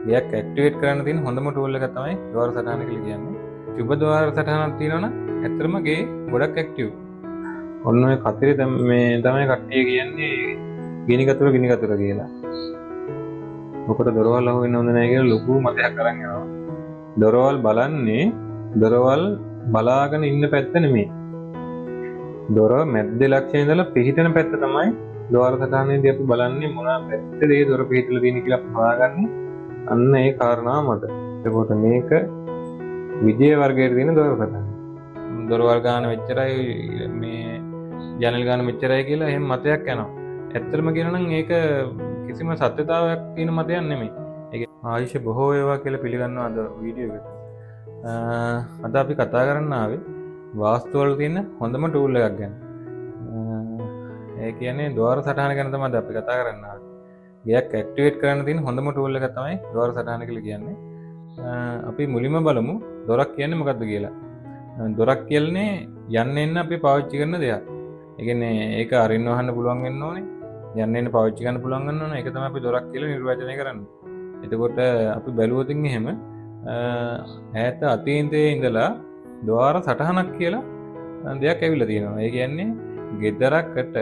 ගයක් ඇක්ටිවේට් කරන්න තියෙන හොඳම ටූල් එක තමයි ద్వාර සටහන කියලා කියන්නේ. සුබ ద్వාර සටහනක් තියෙනවනම් ඇත්තටම ගේ ගොඩක් ඇක්ටිව්. ඔන්න ඔය කතරේ මේ තමයි කට්ටිය කියන්නේ ගිනි කතුර කියලා. මොකට දොරවල් අහු වෙන්න හොඳ නැහැ කියලා ලොකු මතයක් අරන් යනවා. දොරවල් බලන්නේ දොරවල් බලාගෙන ඉන්න පැත්ත නෙමෙයි. දොර මැද්දේ ලක්ෂයේ ඉඳලා පිහිටන පැත්ත තමයි ద్వාර සටහනේදී අපි බලන්නේ මොන පැත්තේද ඒ දොර පිහිටලා තියෙන්නේ කියලා හොයාගන්නේ. අන්න ඒ කාරණාව මත. එතකොට මේක විජය වර්ගයේ තියෙන දොර සටහන. දොරවල් ගාන මෙච්චරයි මේ ජනල් ගාන මෙච්චරයි කියලා එහෙම මතයක් යනවා. ඇත්තටම කියනවා නම් ඒක කිසිම සත්‍යතාවයක් තියෙන මතයක් නෙමෙයි. ඒක ආයුෂ බොහෝ වේවා කියලා පිළිගන්නවා අද වීඩියෝ එකට. අද අපි කතා කරන්න ආවේ වාස්තු වල තියෙන හොඳම ටූල් එකක් ගැන. ඒ කියන්නේ ద్వාර සටහන ගැන තමයි අපි කතා කරන්න ආවේ. ගයක් ඇක්ටිවේට් කරන්න තියෙන හොඳම ටූල් එක තමයි ద్వාර සටහන කියලා කියන්නේ. අපි මුලින්ම බලමු දොරක් කියන්නේ මොකක්ද කියලා. දොරක් කියන්නේ යන්න එන්න අපි පාවිච්චි කරන දෙයක්. ඒ කියන්නේ ඒක අරින්න වහන්න පුළුවන් වෙන්න ඕනේ. යන්න එන්න පාවිච්චි කරන්න පුළුවන් වෙන්න ඕනේ. ඒක තමයි අපි දොරක් කියලා නිර්වචනය කරන්නේ. එතකොට අපි බැලුවොත් එහෙම ඈත අතීතයේ ඉඳලා ద్వාර සටහනක් කියලා දෙයක් ඇවිල්ලා තියෙනවා. ඒ කියන්නේ ගෙදරකට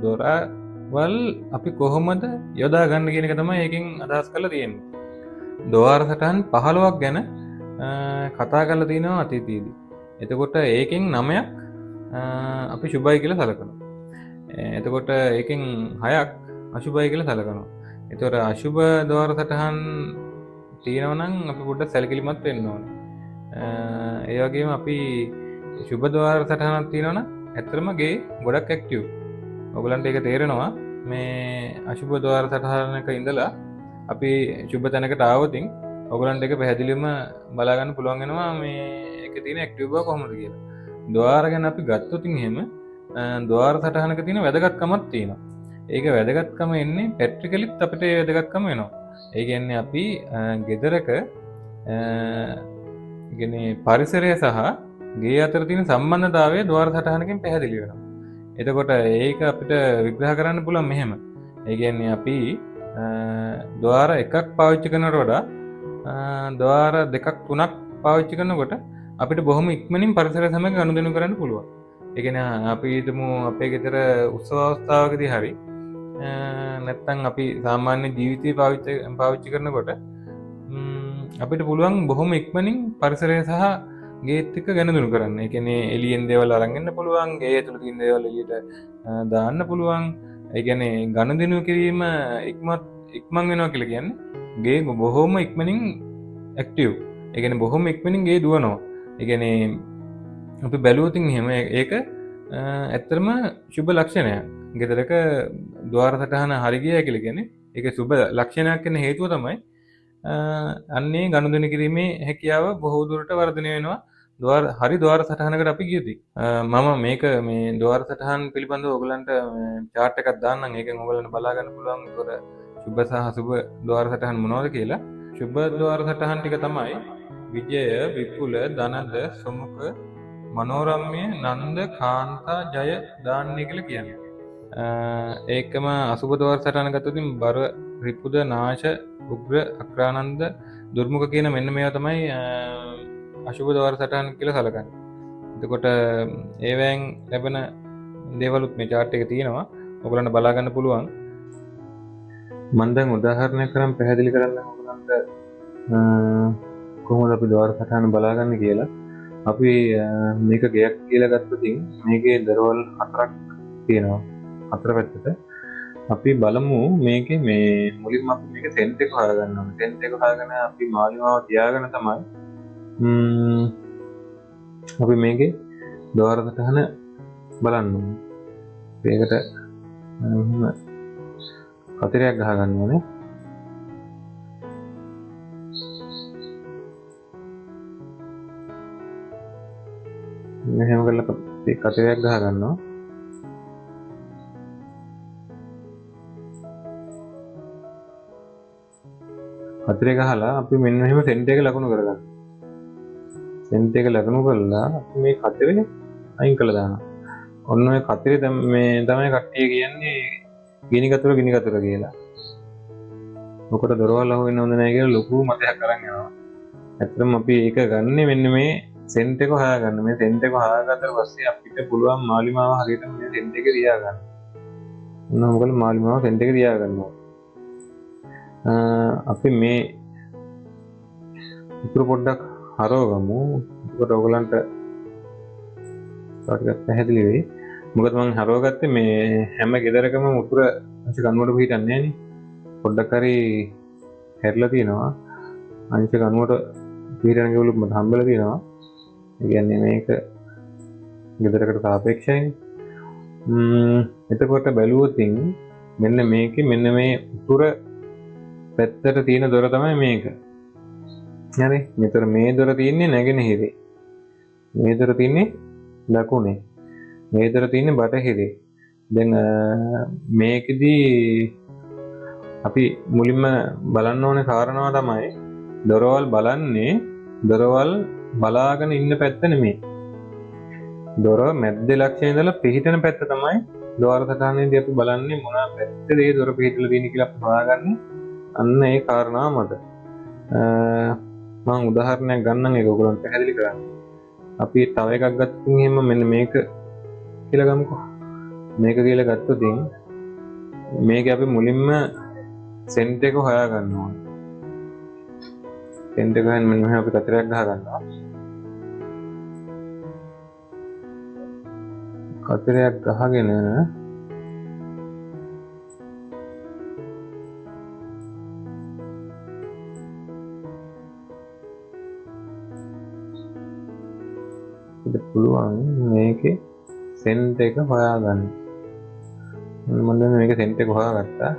දොරවල් අපි කොහොමද යොදා ගන්න කියන එක තමයි ඒකෙන් අදහස් කරලා තියෙන්නේ. ద్వාර සටහන් 15ක් ගැන කතා කරලා තියෙනවා අතීතයේදී. එතකොට ඒකෙන් 9ක් අපි සුබයි කියලා සලකනවා. එතකොට ඒකෙන් 6ක් අසුබයි කියලා සලකනවා. එතකොට අසුබ ద్వාර සටහන් තියෙනවා නම් අපි පොඩ්ඩක් සැලකිලිමත් වෙන්න ඕනේ. ඒ වගේම අපි සුබ ద్వාර සටහනක් තියෙනවා නම් ඇත්තටම ගේ ගොඩක් ඇක්ටිව්. ඔයගලන්ට ඒක තේරෙනවා මේ අසුබ ద్వාර සටහනක ඉඳලා අපි සුබ තැනකට ආවොතින් ඔයගලන්ට ඒක පැහැදිලිවම බලා ගන්න පුළුවන් වෙනවා මේ ඒකේ තියෙන ඇක්ටිව් බව කොහොමද කියලා. ద్వාර ගැන අපි ගත්තොත් එහෙම ద్వාර සටහනක තියෙන වැදගත්කමක් තියෙනවා. ඒක වැදගත්කම එන්නේ පැට්‍රිකලිත් අපිට ඒ වැදගත්කම වෙනවා. ඒ කියන්නේ අපි ගෙදරක කියන්නේ පරිසරය සහ ගේ අතර තියෙන සම්බන්ධතාවය ద్వාර සටහනකින් පැහැදිලි වෙනවා. එතකොට ඒක අපිට විග්‍රහ කරන්න පුළුවන් මෙහෙම. ඒ කියන්නේ අපි ద్వාර එකක් පාවිච්චි කරනවට වඩා ద్వාර දෙකක් තුනක් පාවිච්චි කරනකොට අපිට බොහොම ඉක්මනින් පරිසරය සමග ගනුදෙනු කරන්න පුළුවන්. ඒ කියන්නේ අපි හිතමු අපේ ගෙදර උත්සව අවස්ථාවකදී හරි නැත්තම් අපි සාමාන්‍ය ජීවිතේ පාවිච්චි කරනකොට අපිට පුළුවන් බොහොම ඉක්මනින් පරිසරය සහ ගේත් එක්ක ගනුදෙනු කරන්න. ඒ කියන්නේ එළියෙන් දේවල් අරන් එන්න පුළුවන්, ගේ ඇතුළේ තියෙන දේවල් එළියට දාන්න පුළුවන්. ඒ කියන්නේ ගනුදෙනු කිරීම ඉක්මන් වෙනවා කියලා කියන්නේ ගේ බොහොම ඉක්මනින් ඇක්ටිව්. ඒ කියන්නේ බොහොම ඉක්මනින් ගේ දුවනවා. ඒ කියන්නේ අපි බැලුවොත් එහෙම ඒක ඇත්තටම සුබ ලක්ෂණයක්. ගෙදරක ద్వාර සටහන හරි ගියා කියලා කියන්නේ ඒක සුබ ලක්ෂණයක් වෙන හේතුව තමයි අන්නේ ගනුදෙනු කිරීමේ හැකියාව බොහෝ දුරට වර්ධනය වෙනවා. හරි ద్వාර සටහනකට අපි ගියොත් මම මේක මේ ద్వාර සටහන් පිළිබඳව ඔයගලන්ට chart එකක් දාන්නම්. ඒකෙන් ඔයගලන්ට බලා ගන්න පුළුවන් ඒතර සුබ සහ අසුබ ద్వාර සටහන් මොනවද කියලා. සුබ ద్వාර සටහන් ටික තමයි විජය, විපුල, ධනද, සුමුඛ, මනෝරම්‍ය, නන්ද, කාන්තා, ජය, දාන්නේ කියලා කියන්නේ. ඒකම අසුබ ద్వාර සටහන ගත්තොත් බර, රිපුද, නාශ, උග්‍ර, අක්‍රානන්ද, දුර්මුඛ කියන මෙන්න මේවා තමයි අසුබ ద్వාර සටහන් කියලා සලකන්නේ. එතකොට ඒවෙන් ලැබෙන දේවලුත් මේ chart එකේ තියෙනවා. ඔයගලන්ට බලා ගන්න පුළුවන්. මම දැන් උදාහරණයක් කරන් පැහැදිලි කරන්න ඔයගලන්ට කොහොමද අපි ద్వාර සටහන බලාගන්නේ කියලා. අපි මේක ගයක් කියලා ගත්තොත් මේකේ දරවල් 4ක් තියෙනවා. 4 පැත්තට අපි බලමු මේකේ මේ මුලින්ම අපි මේක සෙන්ට් එක හොයාගන්න ඕනේ. සෙන්ට් එක හොයාගෙන අපි මාලිමාව තියාගෙන තමයි අපි මේකේ ద్వාර සටහන බලන්න ඕනේ. මේකට මෙහෙම කතරයක් ගහ ගන්න ඕනේ. මෙහෙම කරලා කතරයක් ගහ ගන්නවා. කතරේ ගහලා අපි මෙන්න මෙහෙම සෙන්ට් එක ලකුණු කරගන්නවා. සෙන්ට් එක ලකුණු කරලා අපි මේ කතරේ අයින් කළා දානවා. ඔන්න ඔය කතරේ මේ තමයි කට්ටිය කියන්නේ ගිනි කතුර කියලා. ඔකට දොරවල් අහු වෙන්න හොඳ නැහැ කියලා ලොකු මතයක් අරන් යනවා. ඇත්තටම අපි ඒක ගන්නෙ මෙන්න මේ සෙන්ට් එක හොයාගන්න. මේ සෙන්ට් එක හොයාගත්තට පස්සේ අපිට පුළුවන් මාලිමාව හරියට මේ සෙන්ට් එකේ තියාගන්න. මොනවා මොකද මාලිමාව සෙන්ට් එකේ තියාගන්නවා. අපි මේ උතුර පොඩ්ඩක් හරවගමු. ඒකට ඔයගලන්ට ටිකක් පැහැදිලි වෙයි. මොකද මම හරවගත්තේ මේ හැම ගෙදරකම උතුර අංශ ගනුවට පිටින්නේ නැහැ නේ. පොඩ්ඩක් හරි හැරිලා තියෙනවා. අංශ ගනුවට පිටින ගෙවලුත් මට හම්බෙලා තියෙනවා. ඒ කියන්නේ මේක ගෙදරකට සාපේක්ෂයිනේ. එතකොට බැලුවොතින් මෙන්න මේකේ මෙන්න මේ උතුර පැත්තට තියෙන දොර තමයි මේක. හරි. මෙතන මේ දොර තියෙන්නේ නැගෙනහිරේ. මේ දොර තියෙන්නේ දකුණේ. මේ දොර තියෙන්නේ බටහිරේ. දැන් මේකෙදි අපි මුලින්ම බලන්න ඕනේ කාරණාව තමයි දොරවල් බලන්නේ දොරවල් බලාගෙන ඉන්න පැත්ත නෙමෙයි. දොර මැද්දේ ලක්ෂණය ඉඳලා පිහිටන පැත්ත තමයි ద్వාර සටහනේදී අපි බලන්නේ මොන පැත්තේ මේ දොර පිහිටලා තියෙන්නේ කියලා අපි හොයාගන්නේ. අන්න ඒ කාරණාව මත. මම උදාහරණයක් ගන්නම් ඒක ඔයගොල්ලන්ට පැහැදිලි කරන්න. අපි තව එකක් ගත්තොත් එහෙම මෙන්න මේක කියලා ගමුකෝ. මේක කියලා ගත්තොත් මේක අපි මුලින්ම සෙන්ට් එක හොයා ගන්න ඕනේ. සෙන්ට් එක ගන්න මෙන්න අපි කතරයක් ගහ ගන්නවා. කතරයක් ගහගෙන අපිට පුළුවන් මේකේ සෙන්ට් එක හොයාගන්න. මම දැන් මේක සෙන්ට් එක හොයාගත්තා.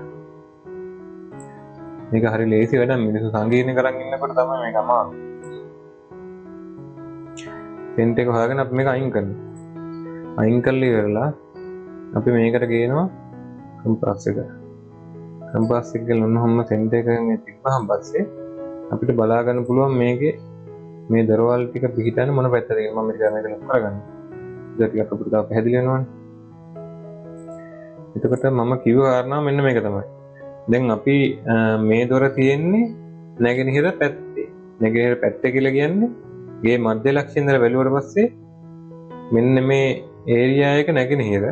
මේක හරි ලේසි වැඩක්. මිනිස්සු සංකීර්ණ කරන් ඉන්නකොට තමයි මේක අමාරු. සෙන්ට් එක හොයාගෙන අපි මේක අයින් කරනවා. අයින් කරලා ඉවරලා අපි මේකට ගේනවා කම්පාස් එක. කම්පාස් එක ගලනොම සෙන්ට් එක මේ තිබ්බහම පස්සේ අපිට බලා ගන්න පුළුවන් මේකේ මේ දරවල් ටික පිටින් මොන පැත්තද කියලා. මම මේක ලොක් කරගන්න. ඒක ටිකක් අපිට තව පැහැදිලි වෙනවනේ. එතකොට මම කිව්ව කාරණාව මෙන්න මේක තමයි. දැන් අපි මේ දොර තියෙන්නේ නැගෙනහිර පැත්තේ. නැගෙනහිර පැත්තේ කියලා කියන්නේ ගේ මධ්‍ය ලක්ෂණ ඉඳලා බැලුවට පස්සේ මෙන්න මේ ඒරියා එක නැගෙනහිර.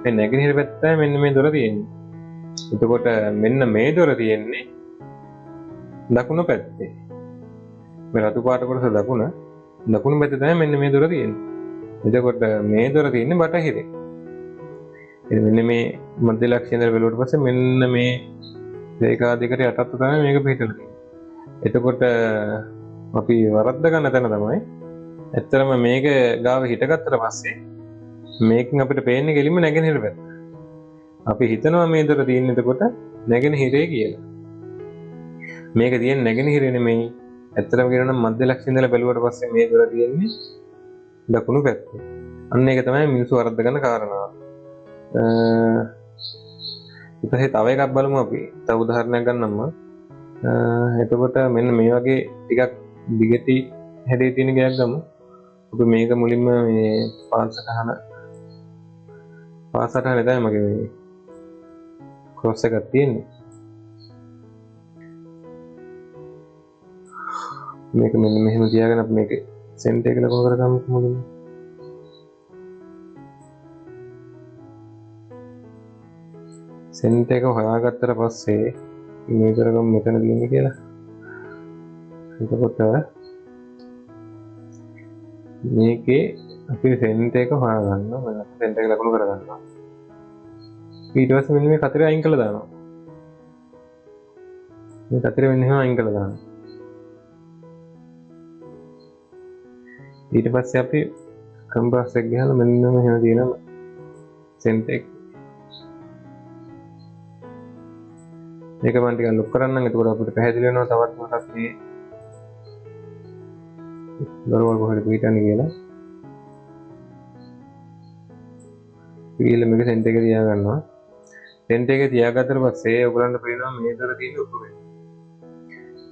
මේ නැගෙනහිර පැත්තයි මෙන්න මේ දොර තියෙන්නේ. එතකොට මෙන්න මේ දොර තියෙන්නේ දකුණු පැත්තේ. මේ රතු පාට කොටස දකුණු පැත්තේ තමයි මෙන්න මේ දොර තියෙන්නේ. එතකොට මේ දොර තියෙන්නේ බටහිරේ. ඉතින් මෙන්න මේ මධ්‍ය ලක්ෂණ ඉඳලා බැලුවට පස්සේ මෙන්න මේ රේඛා දෙකට යටත් තමයි මේක පිටලා තියෙන්නේ. එතකොට අපි වරද්ද ගන්න තැන තමයි ඇත්තටම මේක ගාව හිටගත්තට පස්සේ මේකෙන් අපිට පේන්නේ කෙලින්ම නැගෙනහිර පැත්ත. අපි හිතනවා මේ දොර තියෙන්නේ එතකොට නැගෙනහිරේ කියලා. මේක තියෙන්නේ නැගෙනහිරේ නෙමෙයි. ඇත්තටම කියනවා නම් මධ්‍ය ලක්ෂණ ඉඳලා බැලුවට පස්සේ මේ දොර තියෙන්නේ දකුණු පැත්තේ. අන්න ඒක තමයි මිනිස්සු වරද්ද ගන්න කාරණාව. ඊට පස්සේ තව එකක් බලමු අපි. තව උදාහරණයක් ගන්නම්ම. එතකොට මෙන්න මේ වගේ ටිකක් දිගටි හැඩේ තියෙන ගයක් ගමු. අපි මේක මුලින්ම මේ පාසටහන තමයි මගේ මේ ක්‍රොස් එකක් තියෙන්නේ. මේක මෙන්න මෙහෙම තියාගෙන අපි මේක සෙන්ට් එක ලකුණු කරගමු මුලින්ම. සෙන්ට් එක හොයාගත්තට පස්සේ මේ කරගමු මෙතන තියෙන්නේ කියලා. එතකොට මේකේ අපි සෙන්ට් එක හොයාගන්නවා. මම සෙන්ට් එක ලකුණු කරගන්නවා. ඊට පස්සේ මෙන්න මේ කතරේ අයින් කරලා දානවා. මේ කතරේ මෙන්න එහෙම අයින් කරලා දානවා. ඊට පස්සේ අපි කම්පාස් එක ගහලා මෙන්න මෙහෙම තියෙනවා සෙන්ට් එක. මේක මම ටිකක් ලොක් කරන්නම්. එතකොට අපිට පැහැදිලි වෙනවා තවත් මොකක්ද මේ දරවල් කොහෙද පිටන්නේ කියලා. ඊළ මේක සෙන්ට් එකේ තියා ගන්නවා. සෙන්ට් එකේ තියාගත්තට පස්සේ ඔයගලන්ට පේනවා මේ දොර තියෙන්නේ උතුරේ.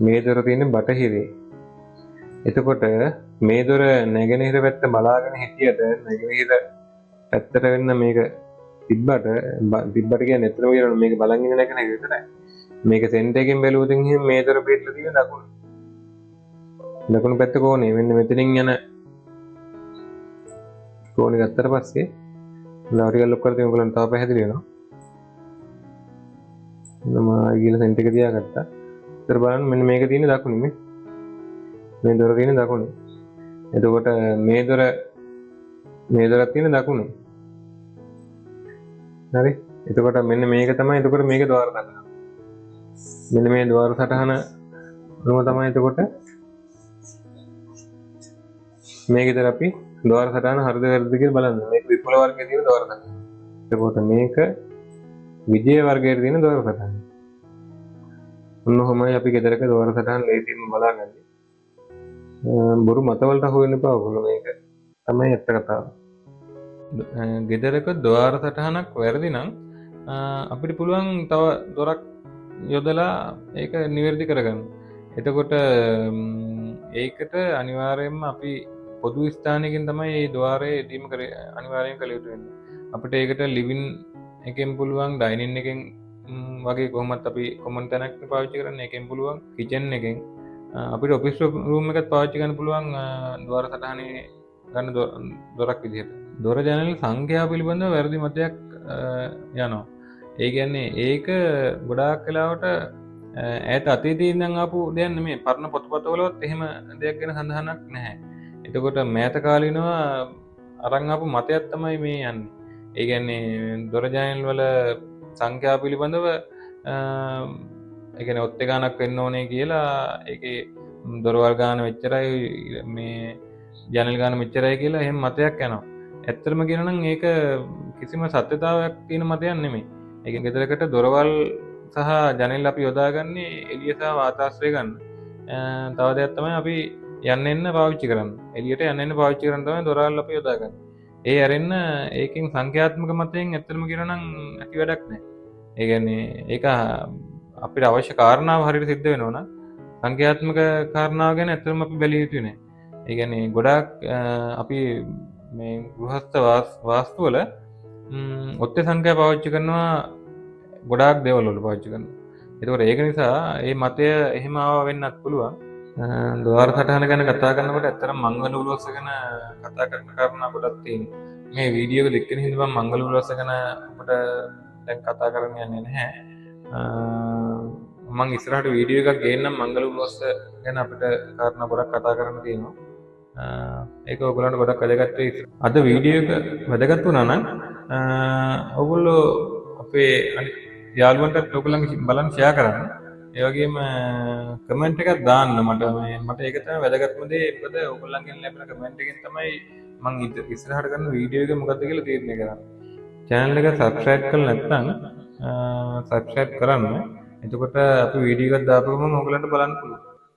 මේ දොර තියෙන්නේ බටහිරේ. එතකොට මේ දොර නැගෙනහිර පැත්ත බලාගෙන හිටියට නැගෙනහිර පැත්තට වෙන්න මේක තිබ්බට කියන්නේ එතන කියන මේක බලන් ඉන්න නැගෙනහිර විතරයි. මේක සෙන්ටර් එකෙන් බැලුවොත් එහෙනම් මේ දොර පිටලා තියෙන දකුණු පැත්ත කෝණේ මෙන්න මෙතනින් යන කෝණේ ගත්තට පස්සේ ලාරිකල් ලොක් කරලා තියෙන ඔයගලන්ට තව පැහැදිලි වෙනවා. මම ඊගිල සෙන්ටර් එක තියාගත්තා. ඉතින් බලන්න මෙන්න මේක තියෙන දකුණේ මේ දොර තියෙන දකුණේ. එතකොට මේ දොරක් තියෙන දකුණේ. හරි. එතකොට මෙන්න මේක තමයි එතකොට මේක ద్వාර සටහන. මෙන්න මේ ద్వාර සටහන මොනව තමයි එතකොට මේක ඉතින් අපි ద్వාර සටහන හරිද වැරදිද කියලා බලන්න. මේක විපුල වර්ගයේ තියෙන ద్వාර සටහන. එතකොට මේක විජය වර්ගයේ තියෙන ద్వාර සටහන. ඔන්නෝමයි අපි ගෙදරක ద్వාර සටහන ලේසියෙන් බලාගන්නේ. බොරු මතවලට අහු වෙන්න එපා ඔයගොල්ලෝ. මේක තමයි ඇත්ත කතාව. ගෙදරක ద్వාර සටහනක් වැරදි නම් අපිට පුළුවන් තව දොරක් යොදලා ඒක නිවැරදි කරගන්න. එතකොට ඒකට අනිවාර්යයෙන්ම අපි පොදු ස්ථානයකින් තමයි මේ ద్వාරය එදීම අනිවාර්යෙන් කළ යුතු වෙන්නේ. අපිට ඒකට ලිවින් එකෙන් පුළුවන්, ඩයිනින් එකෙන් වගේ කොහොමත් අපි කොමන් තැනක් පාවිච්චි කරන්න එකෙන් පුළුවන්, කිචන් එකෙන් අපිට ඔෆිස් රූම් එකත් පාවිච්චි කරන්න පුළුවන් ద్వාර සටහනේ ගන්න දොරක් විදිහට. දොර ජනල් සංඛ්‍යාව පිළිබඳව වැරදි මතයක් යනවා. ඒ කියන්නේ ඒක ගොඩාක් වෙලාවට ඈත අතීතයේ ඉඳන් ආපු දෙයක් නෙමෙයි. පරණ පොතපතවලවත් එහෙම දෙයක් ගැන සඳහනක් නැහැ. එතකොට මෑත කාලිනව අරන් ආපු මතයක් තමයි මේ යන්නේ. ඒ කියන්නේ දොර ජනල් වල සංඛ්‍යාව පිළිබඳව ඒ කියන්නේ ඔත් ගානක් වෙන්න ඕනේ කියලා ඒකේ දොරවල් ගාන මෙච්චරයි මේ ජනල් ගාන මෙච්චරයි කියලා එහෙම මතයක් යනවා. ඇත්තටම කියනවා නම් ඒක කිසිම සත්‍යතාවයක් තියෙන මතයක් නෙමෙයි. ඒ කියන්නේ ගෙදරකට දොරවල් සහ ජනල් අපි යොදාගන්නේ එළිය සහ වාතාශ්‍රය ගන්න. තව දෙයක් තමයි අපි යන්න එන්න පාවිච්චි කරන්නේ. එළියට යන්න එන්න පාවිච්චි කරන තමයි දොරවල් අපි යොදාගන්නේ. ඒ ඇරෙන්න ඒකෙන් සංඛ්‍යාත්මක මතයෙන් ඇත්තටම කියනවා නම් ඇති වැඩක් නැහැ. ඒ කියන්නේ ඒක අපිට අවශ්‍ය කාරණාව හරියට සිද්ධ වෙනවා නම් සංඛ්‍යාත්මක කාරණාව ගැන ඇත්තටම අපි බැලිය යුතු නැහැ. ඒ කියන්නේ ගොඩාක් අපි මේ ගෘහස්ත වාස්තුවල ඔත්තේ සංඛ්‍යා පාවිච්චි කරනවා ගොඩාක් දේවල් වල පාවිච්චි කරනවා. ඒකෝර ඒක නිසා මේ මතය එහෙම ආව වෙන්නත් පුළුවන්. ద్వාර සටහන ගැන කතා කරනකොට ඇත්තටම මංගල උලවස්ස ගැන කතා කරන කාරණා ගොඩක් තියෙනවා. මේ වීඩියෝ එක දෙකකින් හින්දා මම මංගල උලවස්ස ගැන අපිට දැන් කතා කරන්න යන්නේ නැහැ. මම ඉස්සරහට වීඩියෝ එකක් ගේන්නම් මංගල උලවස්ස ගැන අපිට කාරණා ගොඩක් කතා කරන්න තියෙනවා. ඒක ඔයගොල්ලන්ට ගොඩක් වැදගත් වෙයි. අද වීඩියෝ එක වැදගත් වුණා නම් ඔයගොල්ලෝ අපේ යාළුවන්ටත් ඔයගොල්ලන්ගේ බලන්න ෂෙයා කරන්න. ඒ වගේම කමෙන්ට් එකක් දාන්න මට ඒක තමයි වැදගත්ම දේ. මොකද ඔයගොල්ලන්ගෙන් ලැබෙන කමෙන්ට් එකෙන් තමයි මම ඉස්සරහට කරන වීඩියෝ එක මොකක්ද කියලා තීරණය කරන්නේ. channel එක subscribe කරලා නැත්නම් subscribe කරන්න. එතකොට අපි වීඩියෝ එකක් දාපුවම ඔයගොල්ලන්ට බලන්න පුළුවන්.